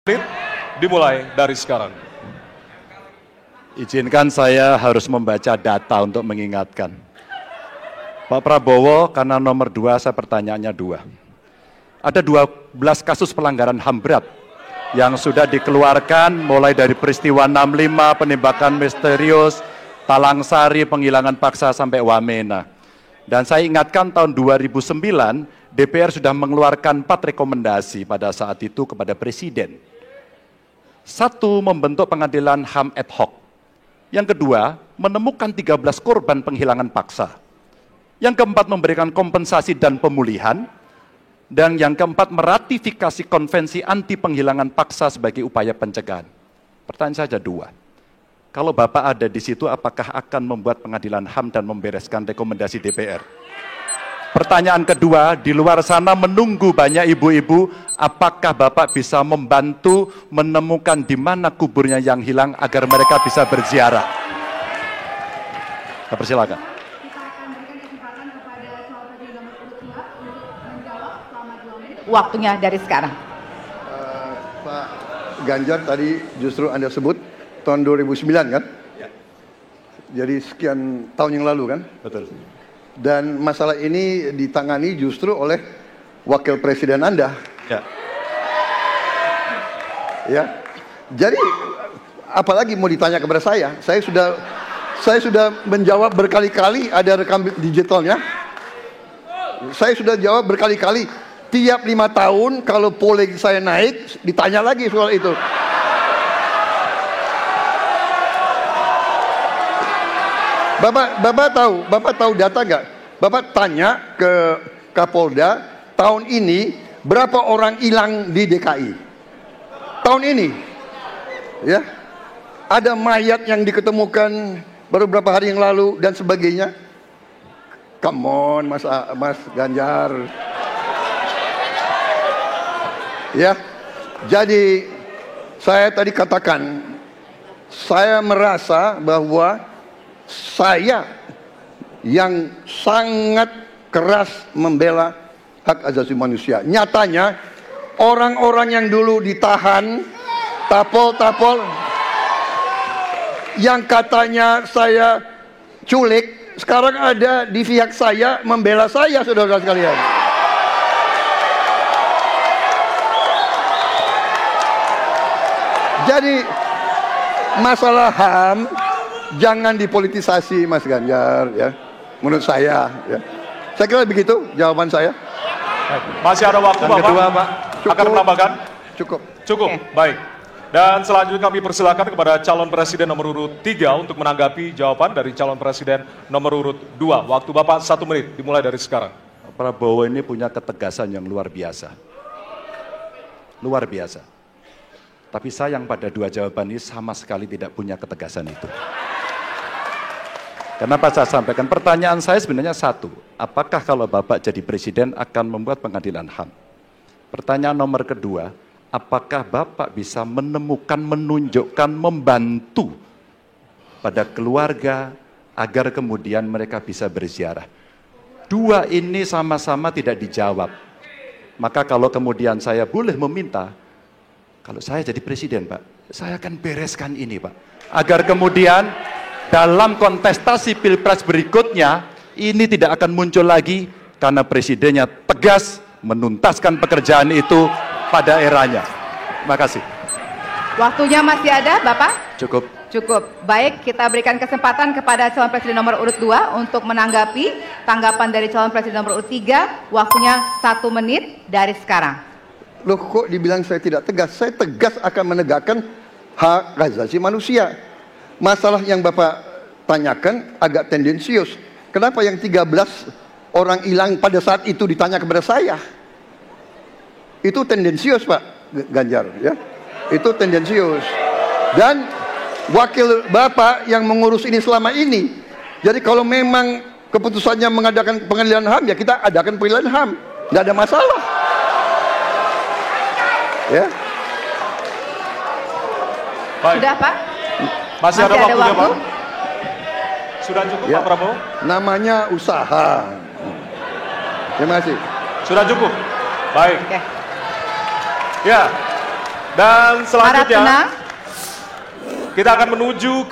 menit dimulai dari sekarang. Izinkan saya harus membaca data untuk mengingatkan. Pak Prabowo, karena nomor 2, saya pertanyaannya 2. Ada 12 kasus pelanggaran HAM berat yang sudah dikeluarkan mulai dari peristiwa 65, penembakan misterius, Talang Sari, penghilangan paksa sampai Wamena. Dan saya ingatkan tahun 2009, DPR sudah mengeluarkan 4 rekomendasi pada saat itu kepada Presiden. 1, membentuk pengadilan HAM ad hoc. Yang kedua, menemukan 13 korban penghilangan paksa. Yang keempat, memberikan kompensasi dan pemulihan. Dan yang keempat, meratifikasi konvensi anti penghilangan paksa sebagai upaya pencegahan. Pertanyaan saja 2. Kalau Bapak ada di situ, apakah akan membuat pengadilan HAM dan membereskan rekomendasi DPR? Pertanyaan kedua, di luar sana menunggu banyak ibu-ibu, apakah Bapak bisa membantu menemukan di mana kuburnya yang hilang agar mereka bisa berziarah? Saya persilakan. Waktunya dari sekarang. Pak Ganjar tadi justru Anda sebut tahun 2009 kan? Ya. Jadi sekian tahun yang lalu kan? Betul. Dan masalah ini ditangani justru oleh wakil presiden Anda. Ya. Ya. Jadi apalagi mau ditanya kepada saya? Saya sudah menjawab berkali-kali, ada rekam digitalnya. Saya sudah jawab berkali-kali. Tiap 5 tahun kalau polling saya naik, ditanya lagi soal itu. Bapak tahu data nggak? Bapak tanya ke Kapolda, tahun ini berapa orang hilang di DKI? Tahun ini, ya, ada mayat yang diketemukan baru beberapa hari yang lalu dan sebagainya. Come on, Mas Ganjar. Ya, jadi saya tadi katakan, saya merasa bahwa saya yang sangat keras membela hak asasi manusia. Nyatanya orang-orang yang dulu ditahan, tapol-tapol, yang katanya saya culik, sekarang ada di pihak saya membela saya, saudara sekalian. Jadi masalah HAM jangan dipolitisasi, Mas Ganjar, ya. Menurut saya, ya. Saya kira begitu jawaban saya. Masih ada waktu, Dan Bapak. kedua, Pak. Akan menambahkan? Cukup. Cukup, baik. Dan selanjutnya kami persilakan kepada calon presiden nomor urut 3 untuk menanggapi jawaban dari calon presiden nomor urut 2. Waktu Bapak 1 menit, dimulai dari sekarang. Pak Prabowo ini punya ketegasan yang luar biasa. Luar biasa. Tapi sayang pada 2 jawaban ini sama sekali tidak punya ketegasan itu. Kenapa saya sampaikan? Pertanyaan saya sebenarnya 1. Apakah kalau Bapak jadi presiden akan membuat pengadilan HAM? Pertanyaan nomor kedua, apakah Bapak bisa menemukan, menunjukkan, membantu pada keluarga agar kemudian mereka bisa berziarah? 2 ini sama-sama tidak dijawab. Maka kalau kemudian saya boleh meminta, kalau saya jadi presiden, Pak, saya akan bereskan ini, Pak. Agar kemudian dalam kontestasi pilpres berikutnya, ini tidak akan muncul lagi karena presidennya tegas menuntaskan pekerjaan itu pada eranya. Terima kasih. Waktunya masih ada, Bapak? Cukup. Cukup. Baik, kita berikan kesempatan kepada calon presiden nomor urut 2 untuk menanggapi tanggapan dari calon presiden nomor urut 3. Waktunya 1 menit dari sekarang. Loh, kok dibilang saya tidak tegas? Saya tegas akan menegakkan hak asasi manusia. Masalah yang Bapak tanyakan agak tendensius. Kenapa yang 13 orang hilang pada saat itu ditanya kepada saya? Itu tendensius, Pak Ganjar, ya. Itu tendensius. Dan wakil Bapak yang mengurus ini selama ini. Jadi kalau memang keputusannya mengadakan pengadilan HAM, ya kita adakan pengadilan HAM. Nggak ada masalah. Ya. Baik. Sudah, Pak? Masih ada waktunya, waktu? Pak? Sudah cukup, Ya. Pak Prabowo? Namanya usaha. Terima kasih. Sudah cukup? Baik. Oke. Ya, Dan Harap tenang. selanjutnya kita akan menuju